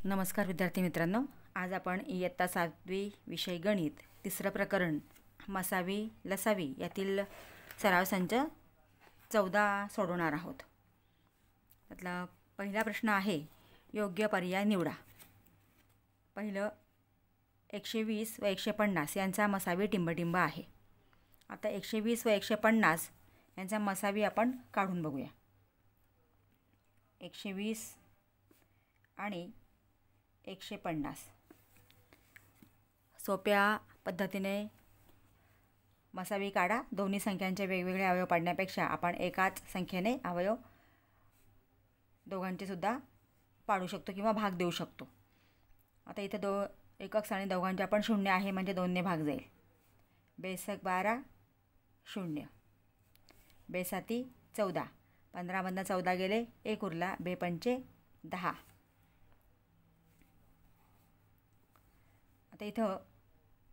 नमस्कार विद्यार्थी मित्रांनो, आज आपण इयत्ता 7वी विषय गणित तिसरं प्रकरण मसावी लसावी यातील सराव संच 14 सोडवणार आहोत. त्यातला पहिला प्रश्न आहे, योग्य पर्याय निवडा. पहिलं 120 व 150 यांचा मसावी टिंबटिंब आहे. आता 120 व 150 यांचा मसावी आपण काढून बघूया. 120 आणि 150 सोप्या पद्धतीने मसावी काढा. दोन्ही संख्यांचे वेगवेगळे अवयव पाडण्यापेक्षा आपण एकाच संख्येने अवयव दोघांचे सुद्धा पाडू शकतो किंवा भाग देऊ शकतो. आता इथे एकक आणि दोघांचे आपण 0 आहे म्हणजे 2 ने भाग जाईल. बेसक 12 0, बेसाती 14, 15 मधनं 14 गेले, 1 उरला, बेपंचे 10. आता इथं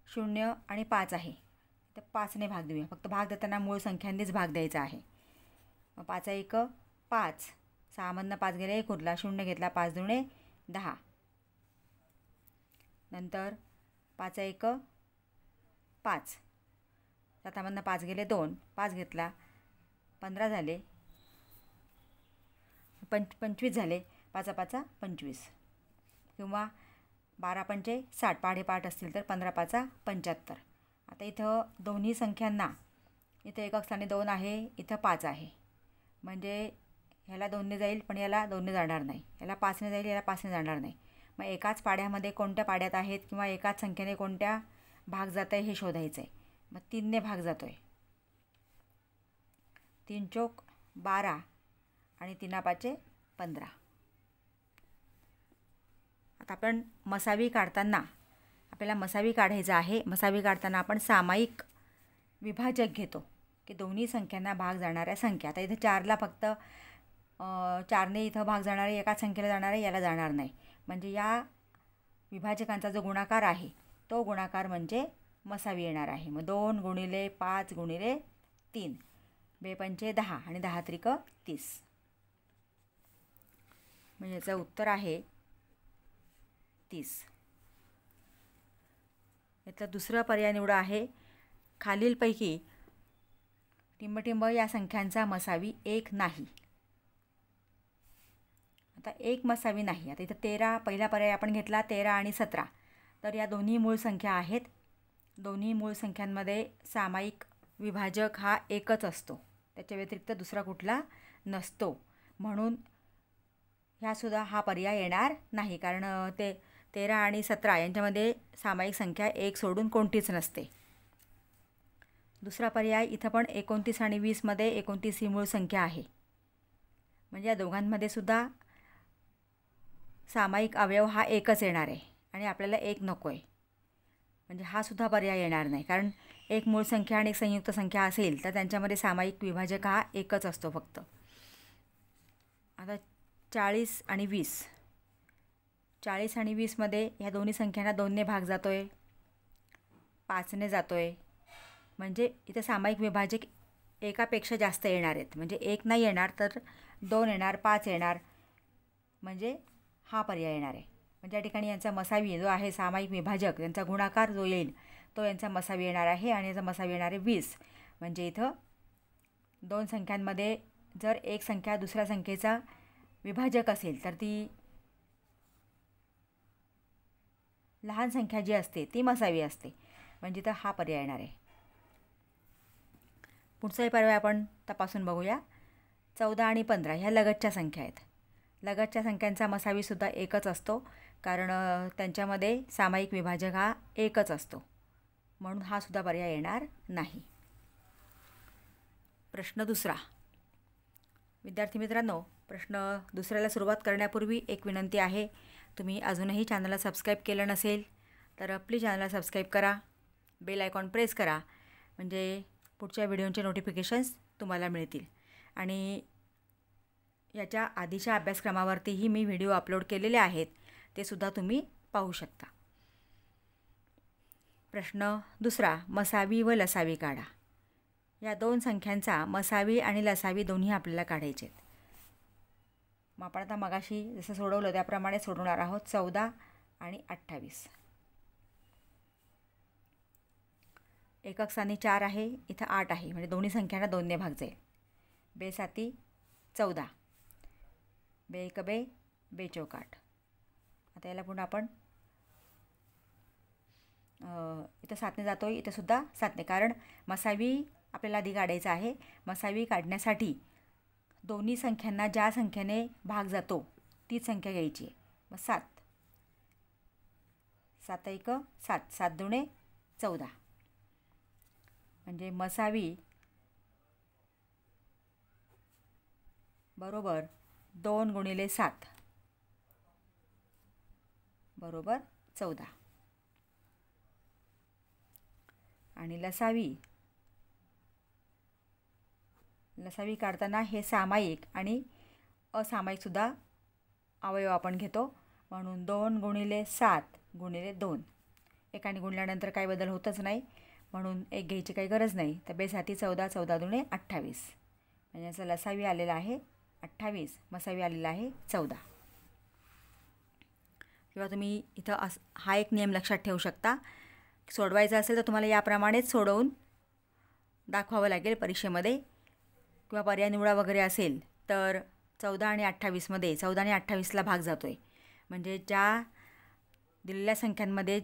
0 आणि 5 आहे, तर 5 ने भाग देऊया. फक्त भाग देताना मूळ संख्यांनीच भाग द्यायचा आहे. मग 5 1 5, 6 मधनं 5 गेले, 1 उरला, 0 घेतला, 5 दुणे 10. नंतर 5 1 5, 7 मधनं 5 गेले, 2, 5 घेतला, 15 झाले, 25 झाले, 5 5 25, किंवा 12 पंचे 60, पाढे पाठ असतील तर 15 5 75. आता इथं दोन्ही संख्यांना इथं एकक स्थानी 2 आहे, इथं 5 आहे, म्हणजे ह्याला 2 ने जाईल पण याला 2 ने जाणार नाही, याला 5 ने जाईल याला 5 ने जाणार नाही. मग एकाच पाड्यामध्ये कोणत्या पाड्यात आहेत किंवा एकाच संख्येने कोणत्या भाग जात आहे हे शोधायचं आहे. मग 3 ने भाग जातो आहे. 3 चोक 12 आणि 3 5 15. आता आपण मसावी काढताना आपल्याला मसावी काढायचं आहे. मसावी काढताना आपण सामायिक विभाजक घेतो की दोन्ही संख्यांना भाग जाणाऱ्या संख्या. आता इथे 4ला फक्त 4 ने इथं भाग जाणार आहे, एकाच संख्येला जाणार आहे, याला जाणार नाही. म्हणजे या विभाजकांचा जो गुणाकार आहे तो गुणाकार म्हणजे मसावी येणार आहे. मग 2 गुणिले 5 गुणिले 3, बेपंचे 10 आणि 10 त्रिक 30. म्हणजे याचं उत्तर आहे 30. यातला दुसरा पर्याय निवडा आहे, खालीलपैकी टिंबटिंब या संख्यांचा मसावी 1 नाही. आता 1 मसावी नाही. आता इथं 13 पहिला पर्याय आपण घेतला, 13 आणि 17. तर या दोन्ही मूळ संख्या आहेत. दोन्ही मूळ संख्यांमध्ये सामायिक विभाजक हा एकच असतो, त्याच्या व्यतिरिक्त दुसरा कुठला नसतो. म्हणून ह्यासुद्धा हा पर्याय येणार नाही, कारण ते 13 आणि 17 यांच्यामध्ये सामायिक संख्या 1 सोडून कोणतीच नसते. दुसरा पर्याय, इथं पण 29 आणि 20 मध्ये 29 ही मूळ संख्या आहे, म्हणजे या दोघांमध्ये सुद्धा सामायिक अवयव हा एकच येणार आहे आणि आपल्याला 1 नको आहे. म्हणजे हा सुद्धा पर्याय येणार नाही, कारण एक मूळ संख्या आणि एक संयुक्त संख्या असेल तर त्यांच्यामध्ये सामायिक विभाजक हा एकच असतो फक्त. आता 40 आणि 20, 40 आणि 20 मध्ये ह्या दोन्ही संख्यांना 2 ने भाग जातो आहे, 5 ने जातो आहे, म्हणजे इथे सामायिक विभाजक एकापेक्षा जास्त येणार आहेत. म्हणजे 1 नाही येणार तर 2 येणार, 5 येणार, म्हणजे हा पर्याय येणार आहे. म्हणजे या ठिकाणी यांचा मसावी जो आहे सामायिक विभाजक, यांचा गुणाकार जो येईल तो यांचा मसावी येणार आहे आणि याचा मसावी येणार आहे 20. म्हणजे इथं दोन संख्यांमध्ये जर एक संख्या दुसऱ्या संख्येचा विभाजक असेल तर ती लहान संख्या जी असते ती मसावी असते, म्हणजे तर हा पर्याय येणार आहे. पुढचाही पर्याय आपण तपासून बघूया. 14 आणि 15 ह्या लगतच्या संख्या आहेत. लगतच्या संख्यांचा मसावीसुद्धा एकच असतो, कारण त्यांच्यामध्ये सामायिक विभाजक हा एकच असतो, म्हणून हा सुद्धा पर्याय येणार नाही. प्रश्न दुसरा. विद्यार्थी मित्रांनो, प्रश्न दुसऱ्याला सुरुवात करण्यापूर्वी एक विनंती आहे, तुम्ही अजूनही चॅनलला सबस्क्राईब केलं नसेल तर प्लीज चॅनलला सबस्क्राईब करा, बेल आयकॉन प्रेस करा, म्हणजे पुढच्या व्हिडिओचे नोटिफिकेशन्स तुम्हाला मिळतील. आणि याच्या आधीच्या अभ्यासक्रमावरतीही मी व्हिडिओ अपलोड केलेले आहेत, ते सुद्धा तुम्ही पाहू शकता. प्रश्न दुसरा, मसावी व लसावी काढा. या दोन संख्यांचा मसावी आणि लसावी दोन्ही आपल्याला काढायचे आहेत. मग आपण आता मगाशी जसं सोडवलं त्याप्रमाणे सोडवणार आहोत. 14 आणि 28. एकक स्थानी 4 आहे, इथं 8 आहे, म्हणजे दोन्ही संख्यांना 2ने भाग जाईल. बे साती 14, बे एक बे, बे चौक 8. आता याला पुन्हा आपण इथं 7ने जातो, इथं सुद्धा 7ने, कारण मसावी आपल्याला आधी काढायचा आहे. मसावी काढण्यासाठी दोन्ही संख्यांना ज्या संख्येने भाग जातो तीच संख्या घ्यायची आहे. मग 7, 7 एक 7, 7 दुणे 14, म्हणजे मसावी बरोबर 2 गुणिले 7 बरोबर 14. आणि लसावी काढताना हे सामायिक आणि असामायिकसुद्धा अवयव आपण घेतो, म्हणून 2 गुणिले 7 गुणिले 2. एकाने गुणल्यानंतर काही बदल होतच नाही, म्हणून एक घ्यायची काही गरज नाही. तर बेसाती 14, 14 दुणे 28, म्हणजे याचा लसावी आलेला आहे 28, मसावी आलेला आहे 14. किंवा तुम्ही इथं हा एक नियम लक्षात ठेवू शकता. सोडवायचं असेल तर तुम्हाला याप्रमाणेच सोडवून दाखवावं लागेल परीक्षेमध्ये, किंवा पर्याय निवडा वगैरे असेल तर 14 आणि 28मध्ये 14 आणि 28ला भाग जातो आहे. म्हणजे ज्या दिलेल्या संख्यांमध्ये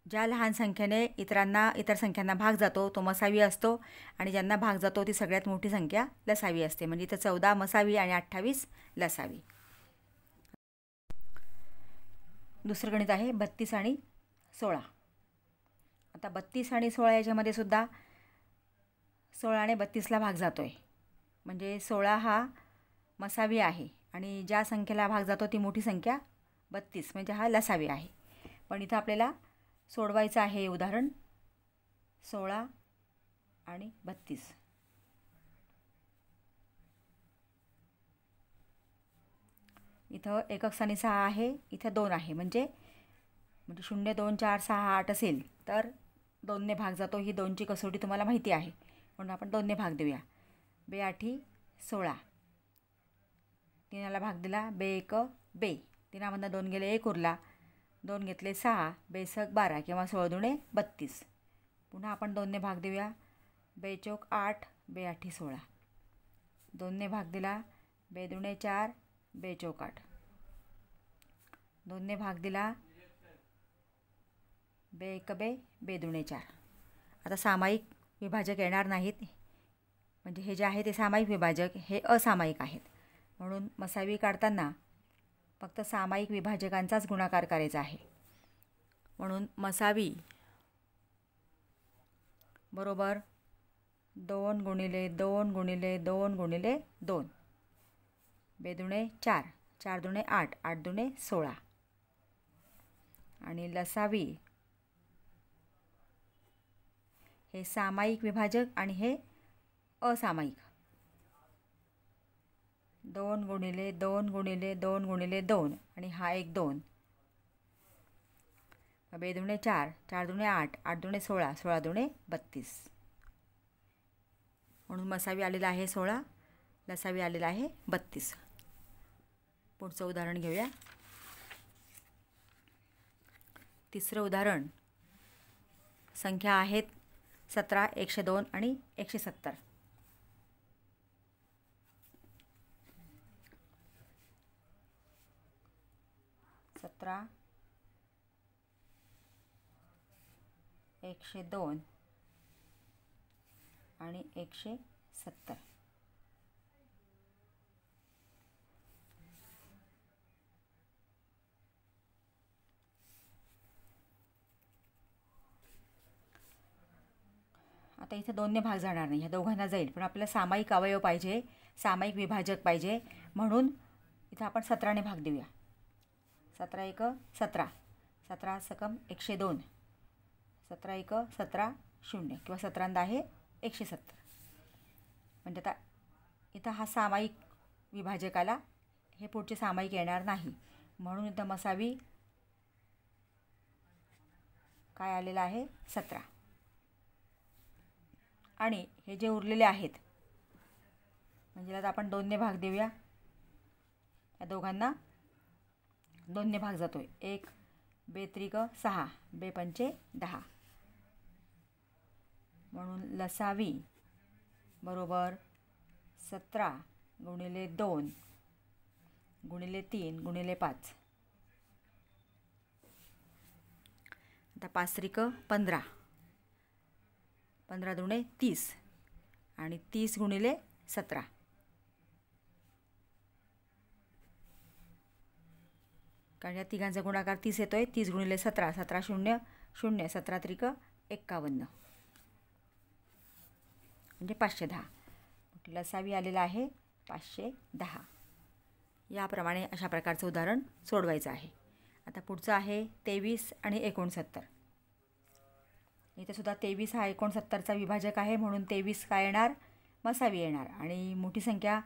ज्या लहान संख्येने इतर संख्यांना भाग जातो तो मसावी असतो, आणि ज्यांना भाग जातो ती सगळ्यात मोठी संख्या लसावी असते. म्हणजे इथं 14 मसावी आणि 28 लसावी. दुसरं गणित आहे 32 आणि 16. आता 32 आणि 16 याच्यामध्ये सुद्धा 16ने 32ला भाग जातो आहे, म्हणजे 16 हा मसावी आहे आणि ज्या संख्येला भाग जातो ती मोठी संख्या 32, म्हणजे हा लसावी आहे. पण इथं आपल्याला सोडवायचं आहे उदाहरण 16 आणि 32. इथं एकक स्थानी 6 आहे, इथं 2 आहे, म्हणजे 0, 2, 4, 6, 8 असेल तर 2ने भाग जातो. ही 2ची कसोटी तुम्हाला माहिती आहे, म्हणून आपण 2ने भाग देऊया. बे 8 16, 3ला भाग दिला, बे एक बे, 3मधनं 2 गेले 1 उरला, 2 घेतले 6, बेसक 12 किंवा 16 दुणे 32. पुन्हा आपण 2ने भाग देऊया. बे चौक 8, बे 8 16, 2ने भाग दिला, बे दुणे 4, बे चौक 8, 2ने भाग दिला, बे एक बे, बे दुणे 4. आता सामायिक विभाजक येणार नाहीत, म्हणजे हे जे आहे ते सामायिक विभाजक, हे असामायिक आहेत, म्हणून मसावी काढताना फक्त सामायिक विभाजकांचाच गुणाकार करायचा आहे. म्हणून मसावी बरोबर 2 गुणिले 2 गुणिले 2 गुणिले 2, बे दुणे 4, 4 दुणे 8, 8 दुणे 16. आणि लसावी हे सामायिक विभाजक आणि हे असामायिक. 2 गुणिले 2 गुणिले 2 गुणिले 2, आणि हा एक 2, बे दुणे 4, 4 दुणे 8, 8 दुणे 16, 16 दुणे 32. म्हणून मसावी आलेला आहे 16, लसावी आलेला आहे 32. पुढचं उदाहरण घेऊया. तिसरं उदाहरण, संख्या आहेत 17, 102 आणि 170. 17, 102 आणि 170. आता इथे 2ने भाग जाणार नाही, ह्या दोघांना जाईल, पण आपल्याला सामायिक अवयव पाहिजे, सामायिक विभाजक पाहिजे, म्हणून इथं आपण 17ने भाग देऊया. 17 एक 17, 17 सकम 102, 17 एक 17 0, किंवा 17 आहे 170. म्हणजे आता इथं हा सामायिक विभाजक आला, हे पुढचे सामायिक येणार नाही, म्हणून इथं मसावी काय आलेलं आहे 17. आणि हे जे उरलेले आहेत, म्हणजे आता आपण 2ने भाग देऊया. या दोघांना 2ने भाग जातो आहे. 1 2 त्रिक 6 2 पंचे 10. म्हणून लसावी बरोबर 17 गुणिले 2 गुणिले 3 गुणिले 5. आता 5 त्रिक 15 15 दुणे 30 आणि 30 गुणिले 17. कारण या तिघांचा गुणाकार 30 येतो आहे. 30 गुणिले 17 17 0 0 17 त्रिक 51 म्हणजे 510. लसावी आलेला आहे 510. याप्रमाणे अशा प्रकारचं उदाहरण सोडवायचं आहे. आता पुढचं आहे 23 आणि 69. इथे सुद्धा 23 हा 69चा विभाजक आहे, म्हणून 23 काय येणार? मसावी येणार. आणि मोठी संख्या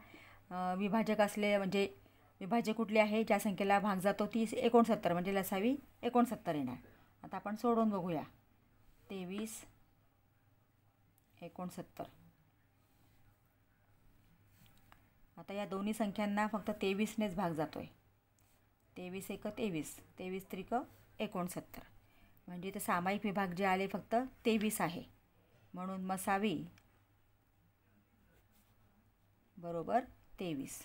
विभाजक असले म्हणजे विभाज्य कुठली आहे ज्या संख्येला भाग जातो ती 69 म्हणजे लसावी 69 येणार. आता आपण सोडवून बघूया. 23 69. आता या दोन्ही संख्यांना फक्त 23नेच भाग जातो आहे. 23 एक 23 23 त्रिक 69 म्हणजे इथे सामायिक विभाग जे आले फक्त 23 आहे. म्हणून मसावी बरोबर 23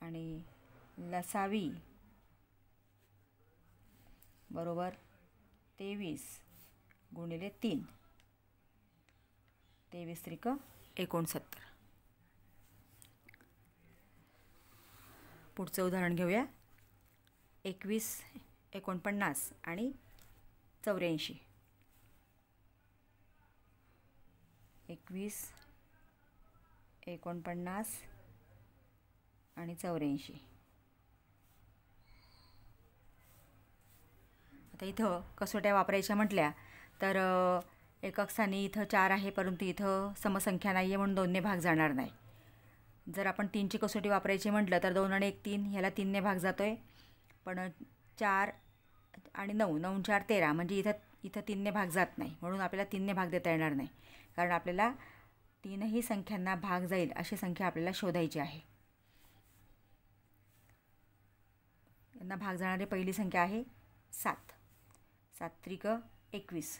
आणि लसावी बरोबर 23 गुणिले 3 23 त्रिक 69. पुढचं उदाहरण घेऊया. 21 49 आणि 84. 21 49 आणि 84. आता इथं कसोट्या वापरायच्या म्हटल्या तर एकक स्थानी इथं 4 आहे, परंतु इथं समसंख्या नाही आहे म्हणून 2ने भाग जाणार नाही. जर आपण 3ची कसोटी वापरायची म्हटलं तर 2 आणि 1 3 ह्याला 3ने भाग जातो आहे. पण 4 आणि 9 9 4 13 म्हणजे इथं 3ने भाग जात नाही, म्हणून आपल्याला 3ने भाग देता येणार नाही. कारण आपल्याला तीनही संख्यांना भाग जाईल अशी संख्या आपल्याला शोधायची आहे. यांना भाग जाणारी पहिली संख्या आहे 7. 7 त्रिक 21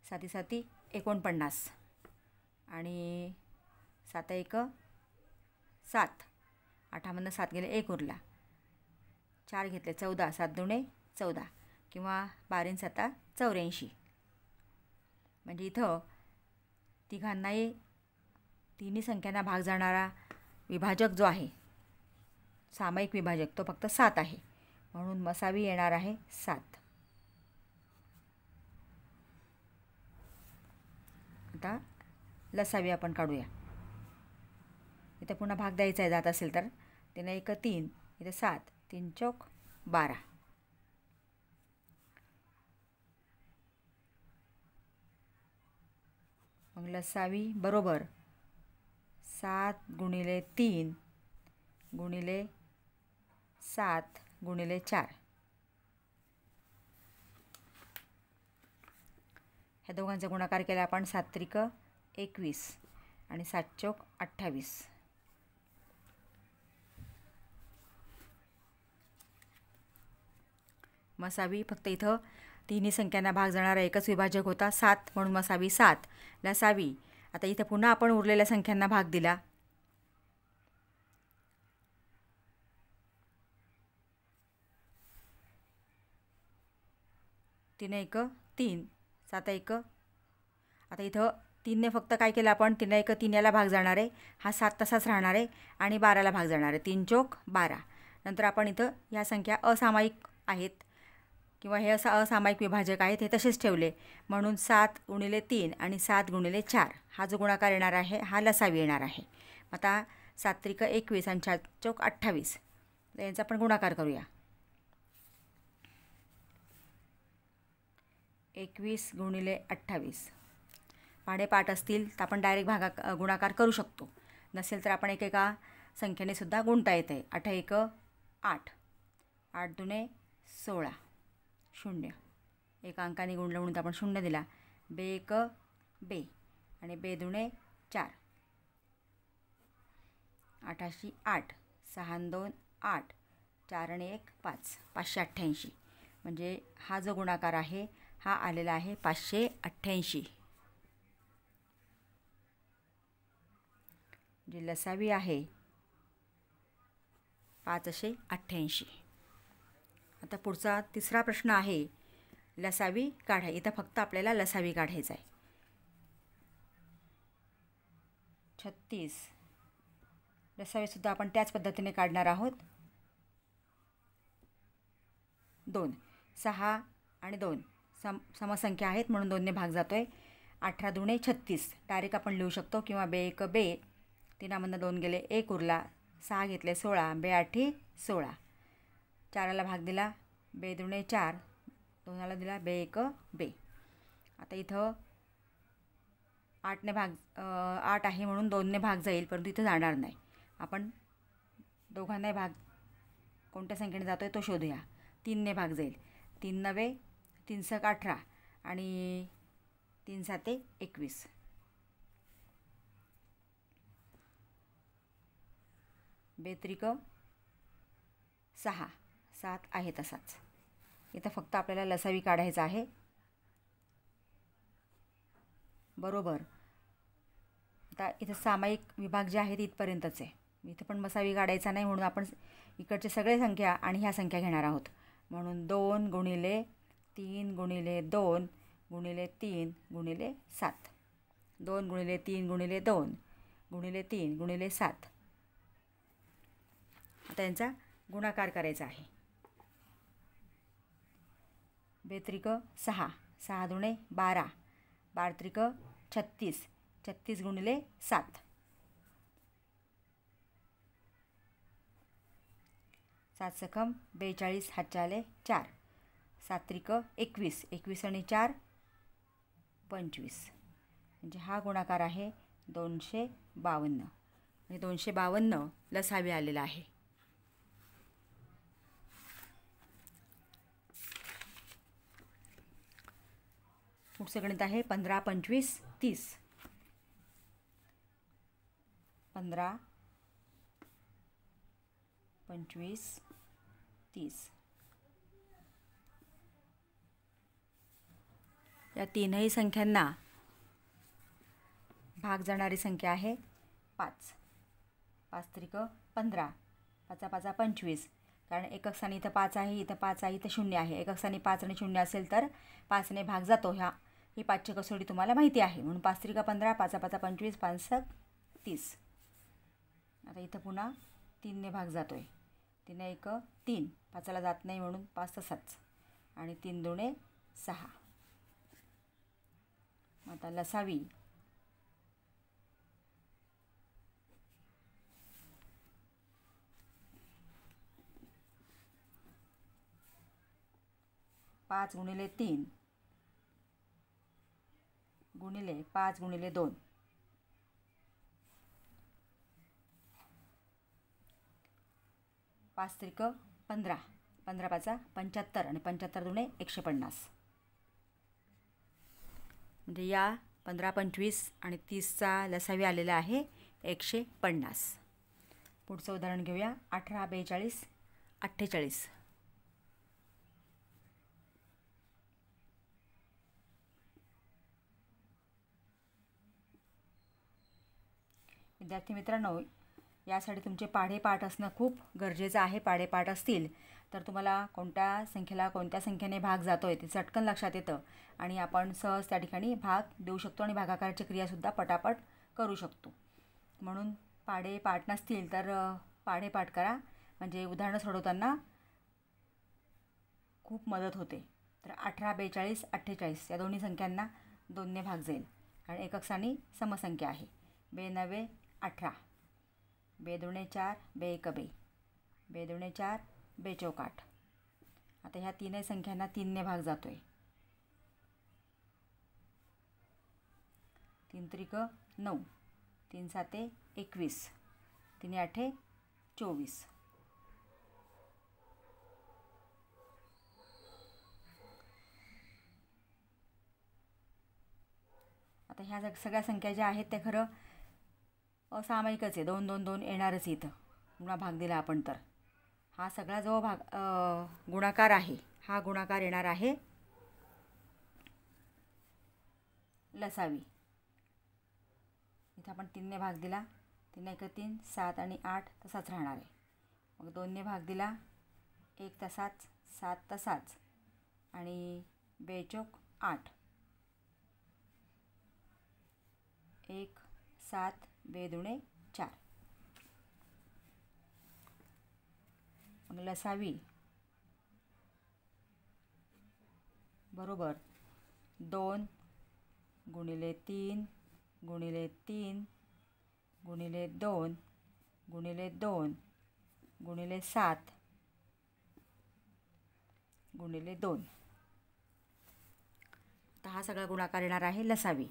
7 7 49 आणि 7 1 7 8मधनं 7 गेले 1 उरला. 4 घेतले 14 7 दुणे 14 किंवा 12 7 84 म्हणजे इथं तिघांनाही तिन्ही संख्यांना भाग जाणारा विभाजक जो आहे सामायिक विभाजक तो फक्त 7 आहे, म्हणून मसावी येणार आहे 7. आता लसावी आपण काढूया. इथे पुन्हा भाग द्यायचा आहे जात असेल तर 3 1 3 इथे 7 3 चौक 12. मग लसावी बरोबर 7 गुणिले 3 गुणिले 7 गुणिले 4. ह्या दोघांचा गुणाकार केला आपण 7 त्रिक 21 आणि 7 चौक 28. मसावी फक्त इथं तिन्ही संख्यांना भाग जाणारा एकच विभाजक होता 7 म्हणून मसावी 7. लसावी आता इथं पुन्हा आपण उरलेल्या संख्यांना भाग दिला. तीन 1 3 7 1 आता इथं 3ने फक्त काय केलं आपण 3 1 3 याला भाग जाणार आहे, हा 7 तसाच राहणार आहे आणि 12ला भाग जाणार आहे 3 चौक 12. नंतर आपण इथं ह्या संख्या असामायिक आहेत किंवा हे असामायिक विभाजक आहेत हे तसेच ठेवले, म्हणून 7 गुणिले 3 आणि 7 गुणिले 4 हा जो गुणाकार येणार आहे हा लसावी येणार आहे. आता 7 त्रिक 21 आणि 4 चौक 28 यांचा आपण गुणाकार करूया. 21 गुणिले 28 पाढे पाठ असतील तर आपण डायरेक्ट गुणाकार करू शकतो, नसेल तर आपण एकेका संख्येने सुद्धा गुणता येते. 8 1 8 8 दुणे 16 0 एका अंकाने गुणलं म्हणून आपण 0 दिला. 2 1 2 आणि 2 दुणे 4 8 8, 6 2 8, 4 1 5, 588. म्हणजे हा जो गुणाकार आहे हा आलेला आहे 588. जी लसावी आहे 588. आता पुढचा तिसरा प्रश्न आहे लसावी काढा. इथं फक्त आपल्याला लसावी काढायचा आहे. 36 लसावीसुद्धा आपण त्याच पद्धतीने काढणार आहोत. 2 6 आणि 2 समसंख्या आहेत म्हणून 2ने भाग जातो आहे. 18 दुणे 36 डायरेक्ट आपण लिहू शकतो किंवा बे 1 बे 3मधनं 2 गेले 1 उरला. 6 घेतले 16 बे 8 16. 4ला भाग दिला बे दुणे 4, 2ला दिला बे 1 बे. आता इथं 8ने भाग 8 आहे म्हणून 2ने भाग जाईल परंतु इथं जाणार नाही. आपण दोघांनाही भाग कोणत्या संख्येने जातो आहे तो शोधूया. 3ने भाग जाईल. 3 9 3 6 18 आणि 3 7 21. बेत्रिक 6 7 आहे तसाच. इथं फक्त आपल्याला लसावी काढायचा आहे. बरोबर. आता इथं सामायिक विभाग जे आहेत इथपर्यंतच आहे. इथं पण मसावी काढायचा नाही म्हणून आपण इकडचे सगळे संख्या आणि ह्या संख्या घेणार आहोत. म्हणून 2 गुणिले 3 गुणिले 2 गुणिले 3 गुणिले 7. 2 गुणिले 3 गुणिले 2 गुणिले 3 गुणिले 7. आता यांचा गुणाकार करायचा आहे. बेत्रिक 6 6 दुणे 12 12 त्रिक 36 36 गुणिले 7. 7 सकम 42 हातच्या आले 4. 7 त्रिक 21 21 आणि 4 25. म्हणजे हा गुणाकार आहे 252. आणि 252 लसावी आलेला आहे. पुढचं गणित आहे 15 25 30. 15 25 30. या तीनही संख्यांना भाग जाणारी संख्या आहे 5. 5 त्रिक 15 5 5 25. कारण एकक स्थानी इथं 5 आहे, इथं 5 आहे, इथं 0 आहे. एकक स्थानी 5 आणि 0 असेल तर 5ने भाग जातो. ही 5ची कसोटी तुम्हाला माहिती आहे. म्हणून 5 त्रिक 15 5 5 25 5 6 30. आता इथं पुन्हा 3ने भाग जातो आहे. 3 1 3 5ला जात नाही म्हणून 5 तसाच आणि 3 दुणे 6. आता लसावी पाच गुणिले 3 गुणिले 5 गुणिले 2. 5 त्रिक 15 15 5 75 आणि 75 दुणे 150. म्हणजे या 15 25 आणि 30चा लसावी आलेला आहे 150. पुढचं उदाहरण घेऊया. 18 42 48. विद्यार्थी मित्रांनो, यासाठी तुमचे पाढेपाठ असणं खूप गरजेचं आहे. पाढेपाठ असतील तर तुम्हाला कोणत्या संख्येला कोणत्या संख्येने भाग जातो आहे ते चटकन लक्षात येतं आणि आपण सहज त्या ठिकाणी भाग देऊ शकतो आणि भागाकाराची क्रियासुद्धा पटापट करू शकतो. म्हणून पाढेपाठ नसतील तर पाढेपाठ करा, म्हणजे उदाहरणं सोडवताना खूप मदत होते. तर 18 42 48 या दोन्ही संख्यांना 2ने भाग जाईल कारण एकक स्थानी समसंख्या आहे. बे 9 18 बे दुणे 4 बे 1 बे बे दुणे 4 बे चौक 8. आता ह्या तीनही संख्यांना 3ने भाग जातो आहे. 3 त्रिक 9 3 7 21 3 8 24. आता ह्या सगळ्या संख्या ज्या आहेत त्या खरं असामायिकच आहे, 2 2 2 येणारच इथं. पुन्हा भाग दिला आपण तर हा सगळा जो गुणाकार आहे, हा गुणाकार येणार आहे लसावी. इथं आपण 3ने भाग दिला, 3 1 3, 7 आणि 8 तसाच राहणार आहे. मग 2ने भाग दिला, 1 तसाच, 7 तसाच आणि 2 चौक 8, 1 7 2 दुणे 4. मग लसावी बरोबर 2 गुणिले 3 गुणिले 3 गुणिले 2 गुणिले 2 गुणिले 7 गुणिले 2. तर हा सगळा गुणाकार येणार आहे लसावी.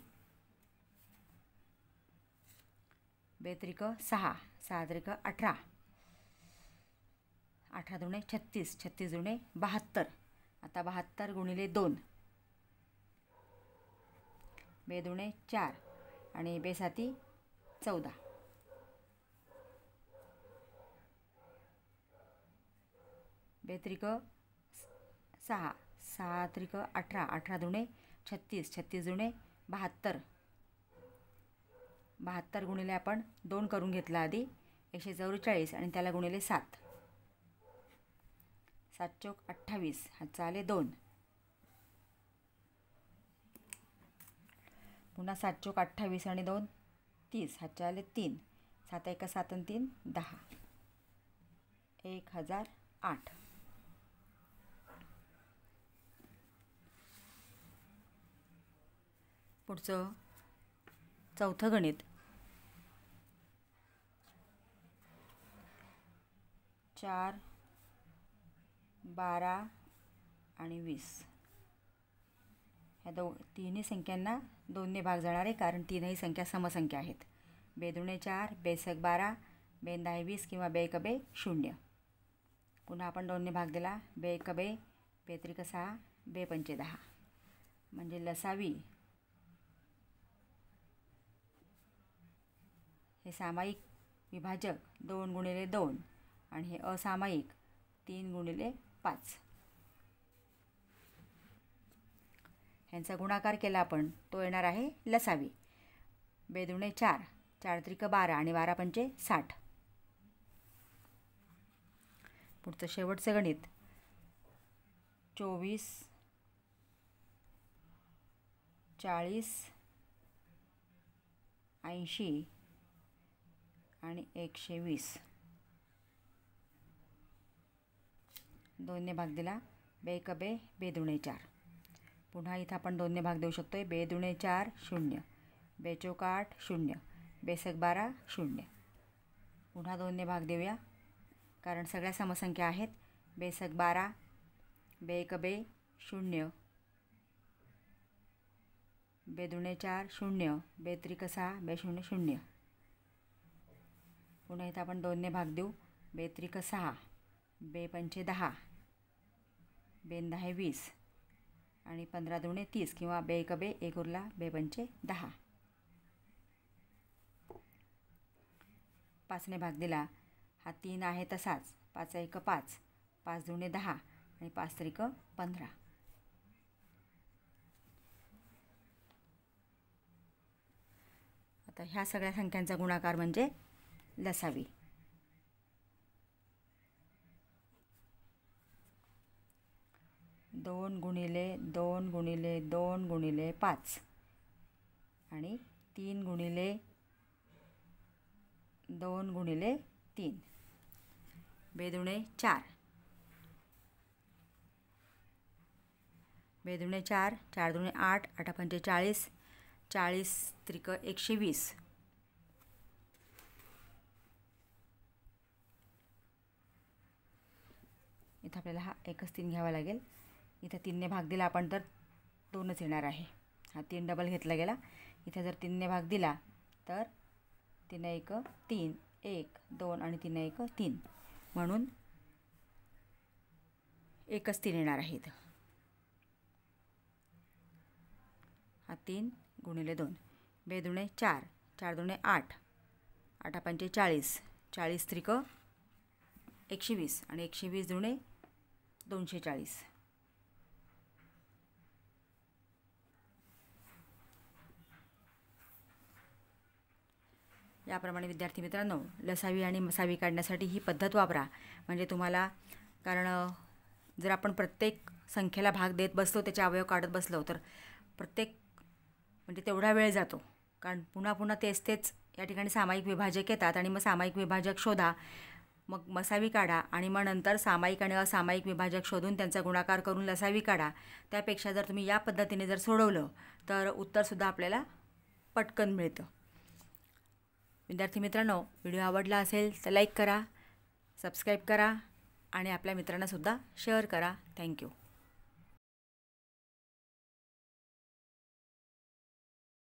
2 त्रिक 6, 6 त्रिक 18, 18 दुणे 36, 36 दुणे 72. आता 72 गुणिले 2, 2 दुणे 4 आणि 2 साती 14. 2 त्रिक 6, 6 त्रिक 18, 18 दुणे 36, 36 दुणे 72. 72 गुणिले आपण 2 करून घेतला आधी, 144 आणि त्याला गुणिले 7, 7 चौक 28, हातचा आले 2. पुन्हा 7 चौक 28 आणि 2 30, हातचे आले 3, 7 1 7 आणि 3 10, 1008. पुढचं चौथं गणित. 4 12 आणि 20 ह्या तिन्ही संख्यांना 2ने भाग जाणार आहे, कारण तीनही संख्या समसंख्या आहेत. 2 दुणे 4, 2 सक 12, 2 10 20 किंवा 2 1 2 0. पुन्हा आपण 2ने भाग दिला, 2 1 2, 2 त्रिक 6, 2 पंचे 10. म्हणजे लसावी हे सामायिक विभाजक 2 गुणिले 2 आणि हे असामायिक 3 गुणिले 5. ह्यांचा गुणाकार केला आपण, तो येणार आहे लसावी. 2 दुणे 4, 4 त्रिक 12 आणि 12 पंचे 60. पुढचं शेवटचं गणित 24 40 80 आणि 120. 2ने भाग दिला, 2 1 2, 2 दुणे 4. पुन्हा इथं आपण 2ने भाग देऊ शकतो आहे. 2 दुणे 4 0, 2 चौक 8 0, 2 सक 12 0. पुन्हा 2ने भाग देऊया, कारण सगळ्या समसंख्या आहेत. 2 सक 12, 2 1 2 0, 2 दुणे 4 0, 2 त्रिक 6, 2 0 0. पुन्हा इथं आपण 2ने भाग देऊ. 2 त्रिक 6, 2 पंचे 10, 2 10 20 आणि 15 दुणे 30 किंवा 2 1 2, 1 उरला, 2 पंचे 10. 5ने भाग दिला, हा 3 आहे तसाच, 5 1 5, 5 दुणे 10 आणि 5 त्रिक 15. आता ह्या सगळ्या संख्यांचा गुणाकार म्हणजे लसावी. दोन गुणिले 2 गुणिले 2 गुणिले 5 आणि 3 गुणिले 2 गुणिले 3. 2 दुणे 4, 2 दुणे 4, 4 दुणे 8, 8 पंचे 40, 40 त्रिक 120. इथं आपल्याला हा एकच 3 घ्यावा लागेल. इथं 3ने भाग दिला आपण तर 2च येणार आहे. हा 3 डबल घेतला गेला. इथं जर 3ने भाग दिला तर 3 1 3, 1 2 आणि 3 1 3, म्हणून एकच 3 येणार आहे इथं. हा 3 गुणिले 2, 2 दुणे 4, 4 दुणे 8, 8 पंचे 40, 40 त्रिक 120 आणि 120 दुणे 240. याप्रमाणे विद्यार्थी मित्रांनो, लसावी आणि मसावी काढण्यासाठी ही पद्धत वापरा. म्हणजे तुम्हाला, कारण जर आपण प्रत्येक संख्येला भाग देत बसलो, त्याचे अवयव काढत बसलो, तर प्रत्येक म्हणजे तेवढा वेळ जातो. कारण पुन्हा पुन्हा तेच या ठिकाणी सामायिक विभाजक येतात आणि मग सामायिक विभाजक शोधा, मग मसावी काढा आणि मग नंतर सामायिक आणि असामायिक विभाजक शोधून त्यांचा गुणाकार करून लसावी काढा. त्यापेक्षा जर तुम्ही या पद्धतीने जर सोडवलं तर उत्तरसुद्धा आपल्याला पटकन मिळतं. विद्यार्थी मित्रांनो, व्हिडिओ आवडला असेल तर लाईक करा, सबस्क्राईब करा आणि आपल्या मित्रांनासुद्धा शेअर करा. थँक्यू.